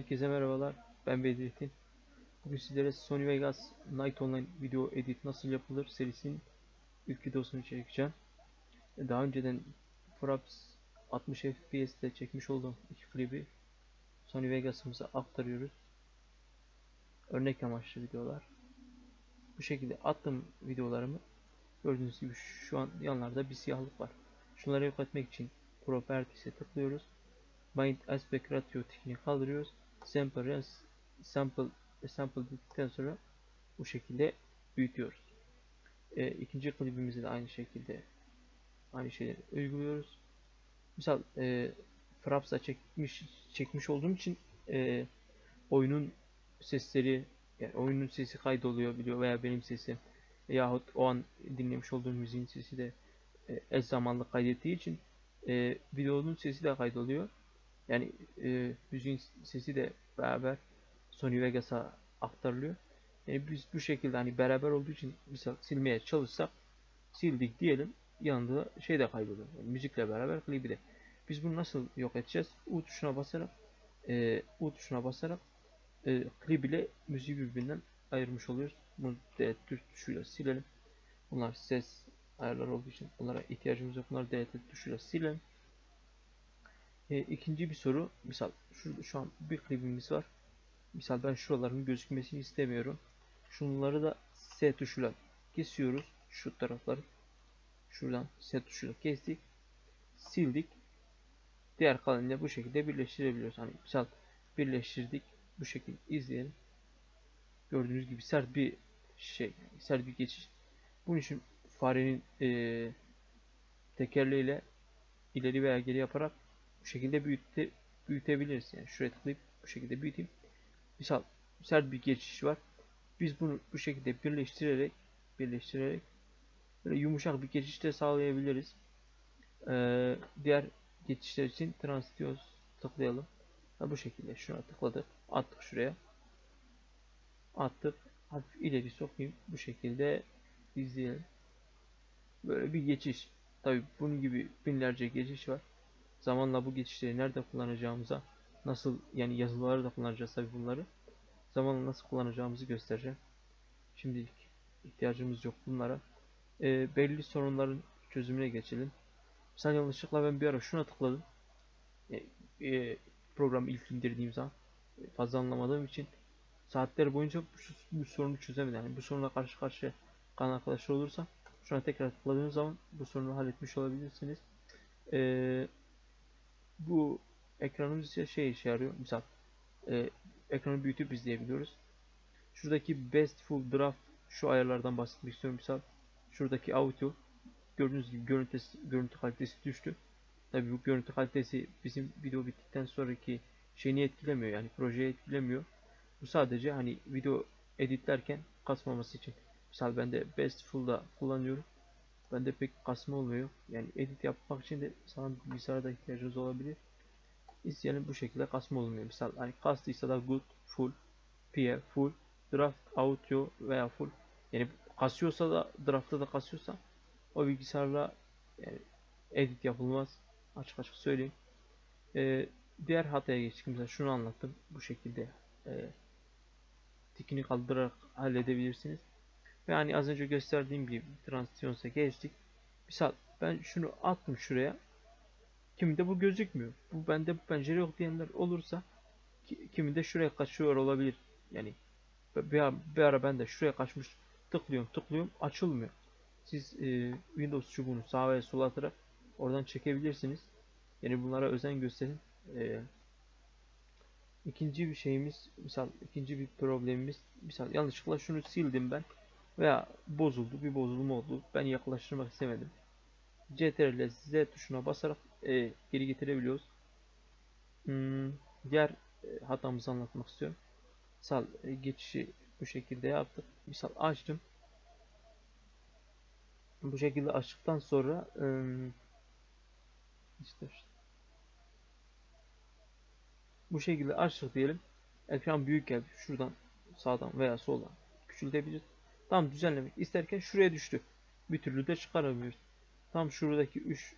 Herkese merhabalar. Ben Bedrettin. Bugün sizlere Sony Vegas Night Online video edit nasıl yapılır serisinin ilk videosunu çekeceğim. Daha önceden Fraps 60 FPS'te çekmiş olduğum iki klibi Sony Vegas'ımıza aktarıyoruz. Örnek amaçlı videolar. Bu şekilde attım videolarımı. Gördüğünüz gibi şu an yanlarda bir siyahlık var. Şunları yok etmek için Properties'e tıklıyoruz. Bind Aspect Ratio tikini kaldırıyoruz. Sample dedikten sonra bu şekilde büyütüyoruz. İkinci klibimizi de aynı şekilde aynı şeyleri uyguluyoruz. Misal Fraps'a çekmiş olduğum için oyunun sesleri, yani oyunun sesi kaydoluyor biliyor veya benim sesim yahut o an dinlemiş olduğum müziğin sesi de eş zamanlı kaydettiği için videonun sesi de kaydoluyor. Yani müziğin sesi de beraber Sony Vegas'a aktarılıyor. Yani biz bu şekilde hani beraber olduğu için mesela silmeye çalışsak sildik diyelim, yanında şey de kayboluyor. Yani müzikle beraber klibi de. Biz bunu nasıl yok edeceğiz? U tuşuna basarak klip ile müziği birbirinden ayırmış oluyoruz. Bunu delete tuşuyla silelim. Bunlar ses ayarları olduğu için bunlara ihtiyacımız yok. Bunları delete tuşuyla silelim. İkinci bir soru. Misal şu an bir klibimiz var. Misal ben şuraların gözükmesini istemiyorum. Şunları da S tuşuyla kesiyoruz. Şu tarafları. Şuradan S tuşuyla kestik. Sildik. Diğer kalanıyla bu şekilde birleştirebiliyoruz. Hani misal birleştirdik. Bu şekilde izleyelim. Gördüğünüz gibi sert bir geçiş. Bunun için farenin tekerleğiyle ileri veya geri yaparak bu şekilde büyütebiliriz. Yani şuraya tıklayıp bu şekilde büyüteyim. Misal sert bir geçiş var. Biz bunu bu şekilde birleştirerek böyle yumuşak bir geçiş de sağlayabiliriz. Diğer geçişler için transition tıklayalım. Bu şekilde şuna tıkladık. Attık şuraya. Attık. Hafif ileri sokayım. Bu şekilde izleyelim. Böyle bir geçiş. Tabi bunun gibi binlerce geçiş var. Zamanla bu geçişleri nerede kullanacağımıza, nasıl yani yazıları da kullanacağız tabi bunları. Zamanla nasıl kullanacağımızı göstereceğim. Şimdilik ihtiyacımız yok bunlara. Belli sorunların çözümüne geçelim. Mesela yanlışlıkla ben bir ara şuna tıkladım. Programı ilk indirdiğim zaman fazla anlamadığım için saatler boyunca bu sorunu çözemedim. Yani bu sorunla karşı karşıya kalan arkadaşlar olursa şuna tekrar tıkladığınız zaman bu sorunu halletmiş olabilirsiniz. Bu ekranımız işe yarıyor. Mesela ekranı büyütüp izleyebiliyoruz. Şuradaki Best Full Draft şu ayarlardan bahsetmek istiyorum. Mesela şuradaki audio gördüğünüz gibi görüntü kalitesi düştü. Tabii bu görüntü kalitesi bizim video bittikten sonraki şeyini etkilemiyor, yani projeyi etkilemiyor. Bu sadece hani video editlerken kasmaması için. Mesela ben de Best Full'da kullanıyorum. Bende pek kasma olmuyor. Yani edit yapmak için de sana bilgisayarda ihtiyacınız olabilir. İsteyenin bu şekilde kasma olmuyor. Mesela hani kastıysa da good, full, PF, full, draft, audio veya full. Yani kasıyorsa da draft'ta da kasıyorsa o bilgisayarla yani edit yapılmaz. Açık açık söyleyeyim. Diğer hataya geçtik. Mesela şunu anlattım. Bu şekilde tikini kaldırarak halledebilirsiniz. Ve hani az önce gösterdiğim gibi transition'a geçtik. Misal ben şunu attım şuraya. Kiminde bu gözükmüyor. Bu bende bu pencere yok diyenler olursa kiminde şuraya kaçıyor olabilir. Yani bir ara ben de şuraya kaçmış tıklıyorum açılmıyor. Siz Windows çubuğunu sağa ve sola atarak oradan çekebilirsiniz. Yani bunlara özen gösterin. İkinci bir şeyimiz, ikinci bir problemimiz, yanlışlıkla şunu sildim ben veya bozuldu, bir bozulma oldu. Ben yaklaştırmak istemedim. CTRL Z tuşuna basarak geri getirebiliyoruz. Diğer hatamızı anlatmak istiyorum. Geçişi bu şekilde yaptık. Açtım. Bu şekilde açtıktan sonra işte bu şekilde açtık diyelim. Ekran büyük geldi. Şuradan sağdan veya soldan küçültebiliriz. Tam düzenlemek isterken şuraya düştü. Bir türlü de çıkaramıyoruz. Tam şuradaki 3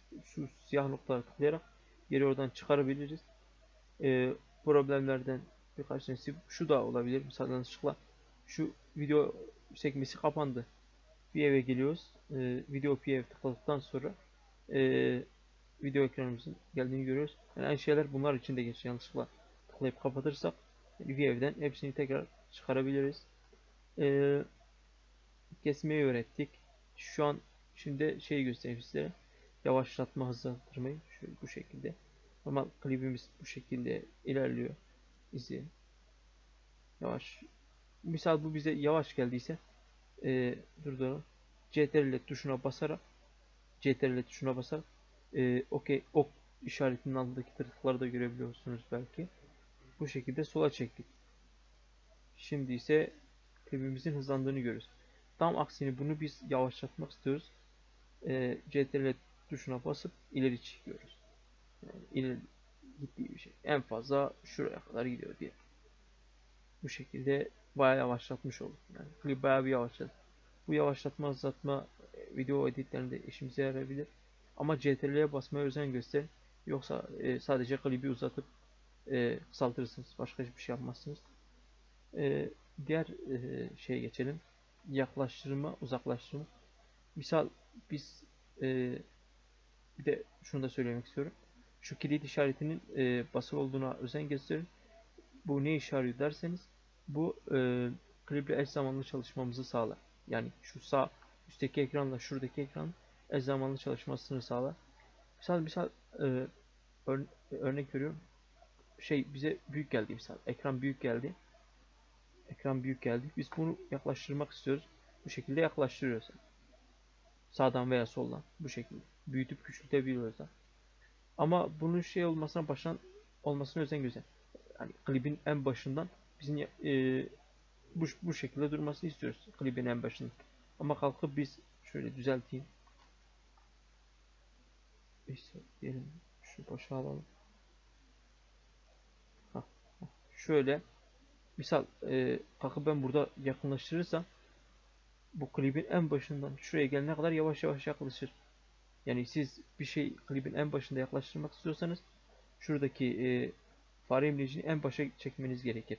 siyah noktalara tıklayarak geri oradan çıkarabiliriz. Problemlerden birkaç tanesi şu da olabilir. Mesela yanlışlıkla şu video sekmesi kapandı. View'e geliyoruz. Video View tıkladıktan sonra e, video ekranımızın geldiğini görüyoruz. Yani aynı şeyler bunlar için de geçerli. Yanlışlıkla tıklayıp kapatırsak View'den hepsini tekrar çıkarabiliriz. E, Kesmeyi öğrettik. Şu an şimdi şeyi göstereyim size. Yavaşlatma, hızlandırmayı bu şekilde. Normal klibimiz bu şekilde ilerliyor. İzi yavaş. Misal bu bize yavaş geldiyse durduralım. CTRL tuşuna basarak OK, ok işaretinin altındaki tırtıkları da görebiliyorsunuz belki. Bu şekilde sola çektik. Şimdi ise klibimizin hızlandığını görüyoruz. Tam aksini bunu biz yavaşlatmak istiyoruz. CTRL tuşuna basıp ileri çekiyoruz. Yani ileri gittiği bir şey. En fazla şuraya kadar gidiyor diye. Bu şekilde bayağı yavaşlatmış olduk. Yani klip bayağı bir yavaşladı. Bu yavaşlatma, hızlatma video editlerinde işimize yarayabilir. Ama CTRL'ye basmaya özen gösterin. Yoksa sadece klibi uzatıp kısaltırsınız. Başka hiçbir şey yapmazsınız. Diğer şeye geçelim. Yaklaştırma, uzaklaştırma. Misal biz bir de şunu da söylemek istiyorum. Şu kilit işaretinin basılı olduğuna özen gösterin. Bu ne işe yarıyor derseniz bu kliple eş zamanlı çalışmamızı sağlar. Yani şu sağ üstteki ekranla şuradaki ekran eş zamanlı çalışmasını sağlar. Misal e, örnek veriyorum. Şey bize büyük geldi misal. Ekran büyük geldi. Ekran büyük geldi. Biz bunu yaklaştırmak istiyoruz. Bu şekilde yaklaştırıyoruz. Sağdan veya soldan. Bu şekilde. Büyütüp küçültebiliyoruz da. Ama bunun şey olmasına olmasına özen göster. Yani klibin en başından bizim bu şekilde durmasını istiyoruz. Klibin en başında. Ama kalkıp biz şöyle düzelteyim. İşte diyelim şu boşa alalım. Hah, şöyle misal kalkıp ben burada yakınlaştırırsam bu klibin en başından şuraya gelene kadar yavaş yavaş yaklaşır. Yani siz bir şey klibin en başında yaklaştırmak istiyorsanız şuradaki fare imlecini en başa çekmeniz gerekir.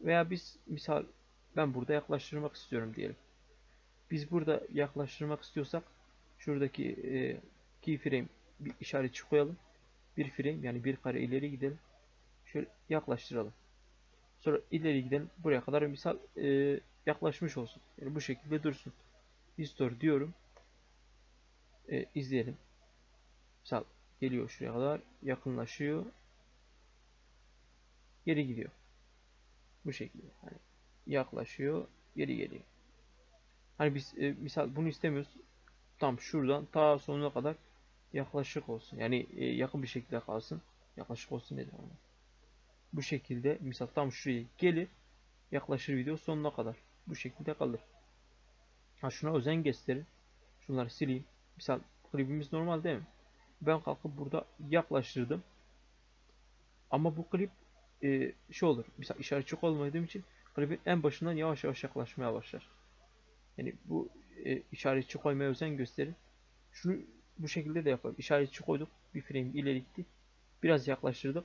Veya biz misal ben burada yaklaştırmak istiyorum diyelim. Biz burada yaklaştırmak istiyorsak şuradaki keyframe bir işaretçi koyalım. Bir frame yani bir kare ileri gidelim. Şöyle yaklaştıralım. Sonra ileri gidelim. Buraya kadar misal yaklaşmış olsun. Yani bu şekilde dursun. Restore diyorum. İzleyelim. Misal geliyor şuraya kadar. Yakınlaşıyor. Geri gidiyor. Bu şekilde. Yani yaklaşıyor. Geri geliyor. Hani biz misal bunu istemiyoruz. Tam şuradan ta sonuna kadar yaklaşık olsun. Yani yakın bir şekilde kalsın. Yaklaşık olsun nedir ama. Bu şekilde misal tam şuraya gelir. Yaklaşır video sonuna kadar. Bu şekilde kalır. Ha şuna özen gösterin. Şunları sileyim. Misal klibimiz normal değil mi? Ben kalkıp burada yaklaştırdım. Ama bu klip şey olur. Misal işaretçik olmadığım için klibin en başından yavaş yavaş yaklaşmaya başlar. Yani bu işaretçi koymaya özen gösterin. Şunu bu şekilde de yapalım. İşaretçi koyduk. Bir frame ileri gitti. Biraz yaklaştırdık.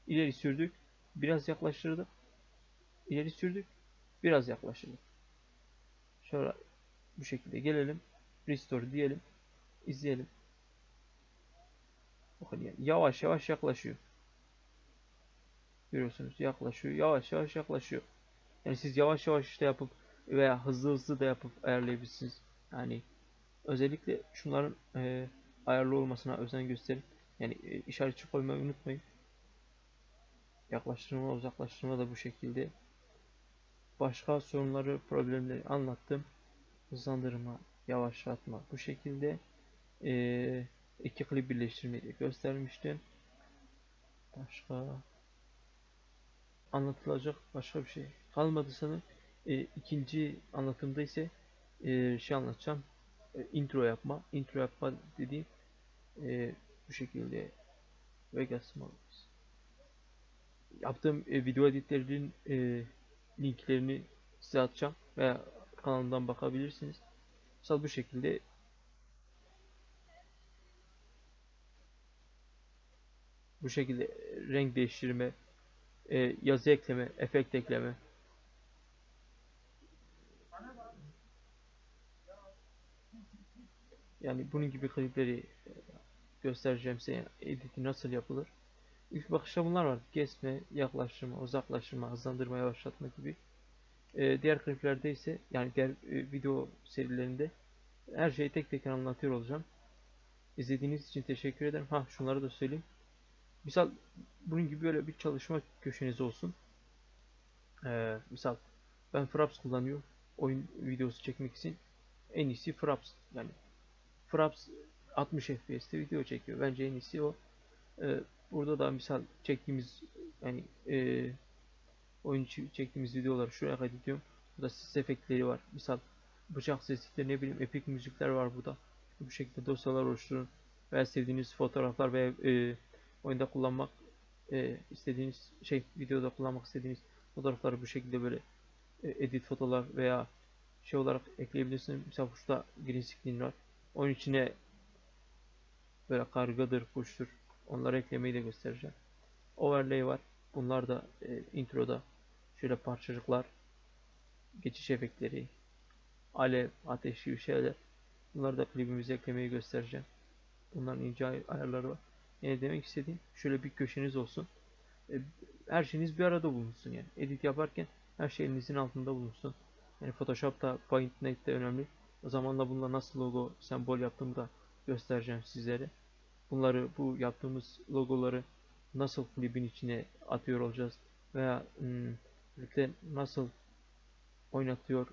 İleri sürdük. Biraz yaklaştırdık. İleri sürdük. Biraz yaklaştırdık. Şöyle bu şekilde gelelim. Restore diyelim. İzleyelim. Bakın yani yavaş yavaş yaklaşıyor. Görüyorsunuz yaklaşıyor. Yavaş yavaş yaklaşıyor. Yani siz yavaş yavaş işte yapıp veya hızlı hızlı da yapıp ayarlayabilirsiniz. Yani özellikle şunların ayarlı olmasına özen gösterin. Yani işaretçi koymayı unutmayın. Yaklaştırma, uzaklaştırma da bu şekilde. Başka sorunları, problemleri anlattım. Hızlandırma, yavaşlatma bu şekilde. İki klip birleştirmeyi de göstermiştim. Başka anlatılacak başka bir şey kalmadı sanırım. İkinci anlatımda ise şey anlatacağım. Intro yapma. Intro yapma dediğim bu şekilde Vegas Models. Yaptığım video editlerinin linklerini size atacağım veya kanalımdan bakabilirsiniz. Mesela bu şekilde renk değiştirme, yazı ekleme, efekt ekleme. Yani bunun gibi klipleri göstereceğim size. Editi nasıl yapılır. İlk bakışta bunlar var. Kesme, yaklaştırma, uzaklaştırma, hızlandırma, yavaşlatma gibi. Diğer kliplerde ise yani diğer video serilerinde her şeyi tek tek anlatıyor olacağım. İzlediğiniz için teşekkür ederim. Ha, şunları da söyleyeyim. Misal bunun gibi böyle bir çalışma köşeniz olsun. Misal ben Fraps kullanıyorum. Oyun videosu çekmek için en iyisi Fraps. Yani Fraps 60 FPS'te video çekiyor. Bence en iyisi o. Ee, Burada da misal çektiğimiz yani oyun için çektiğimiz videoları şuraya kaydediyorum. Burada ses efektleri var. Misal bıçak sesleri, ne bileyim, epik müzikler var burada. Bu şekilde dosyalar oluşturun. Veya sevdiğiniz fotoğraflar veya oyunda kullanmak istediğiniz videoda kullanmak istediğiniz fotoğrafları bu şekilde böyle edit fotolar veya şey olarak ekleyebilirsiniz. Mesela şurada green screen var. Oyun içine böyle kargadır, kuştur. Onları eklemeyi de göstereceğim. Overlay var. Bunlar da introda şöyle parçacıklar, geçiş efektleri, alev, ateş gibi şeyler. Bunları da klibimize eklemeyi göstereceğim. Bunların ince ayarları var. Yani demek istediğim şöyle bir köşeniz olsun. Her şeyiniz bir arada bulunsun yani. Edit yaparken her şey elinizin altında bulunsun. Yani Photoshop'ta, Paint'te önemli. O zaman da bununla nasıl logo, sembol yaptığımı da göstereceğim sizlere. Bunları, bu yaptığımız logoları nasıl klibin içine atıyor olacağız veya klipte nasıl oynatıyor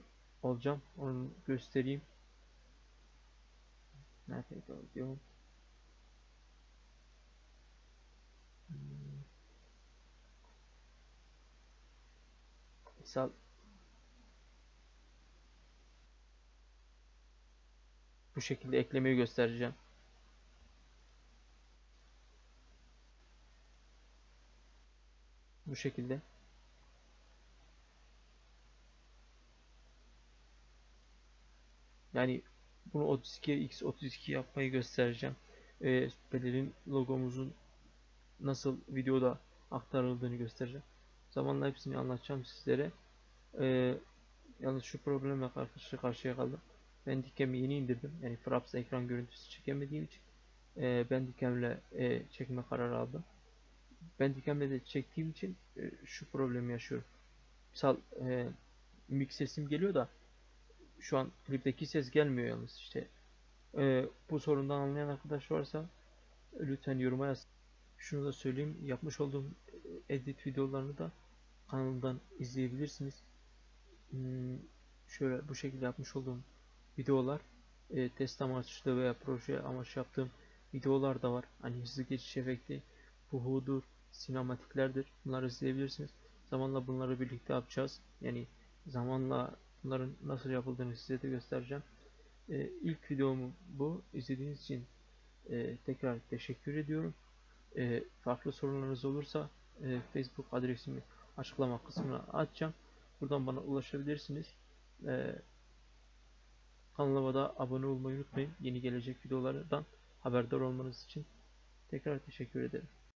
olacağım. Onu göstereyim. Nerede diyorum. Misal bu şekilde eklemeyi göstereceğim. Bu şekilde. Yani bunu 32x32 yapmayı göstereceğim. Pelerin logomuzun nasıl videoda aktarıldığını göstereceğim. Zamanla hepsini anlatacağım sizlere. Ee, Yalnız şu problemle karşı karşıya kaldım. Bandicam'i yeni indirdim. Yani Fraps'ta ekran görüntüsü çekemediğim için Bandicam'le çekme kararı aldım. Bandicam'le de çektiğim için şu problemi yaşıyorum. Misal mix sesim geliyor da şu an klipteki ses gelmiyor yalnız işte. Bu sorundan anlayan arkadaş varsa lütfen yoruma yaz. Şunu da söyleyeyim, yapmış olduğum edit videolarını da kanalımdan izleyebilirsiniz. Hmm, Şöyle bu şekilde yapmış olduğum videolar test amaçlı veya proje amaçlı yaptığım videolar da var. Hani hızlı geçiş efekti, buhudur, sinematiklerdir. Bunları izleyebilirsiniz. Zamanla bunları birlikte yapacağız. Yani zamanla bunların nasıl yapıldığını size de göstereceğim. İlk videom bu. İzlediğiniz için tekrar teşekkür ediyorum. Farklı sorunlarınız olursa Facebook adresimi açıklama kısmına atacağım. Buradan bana ulaşabilirsiniz. E, Kanalıma da abone olmayı unutmayın. Yeni gelecek videolardan haberdar olmanız için tekrar teşekkür ederim.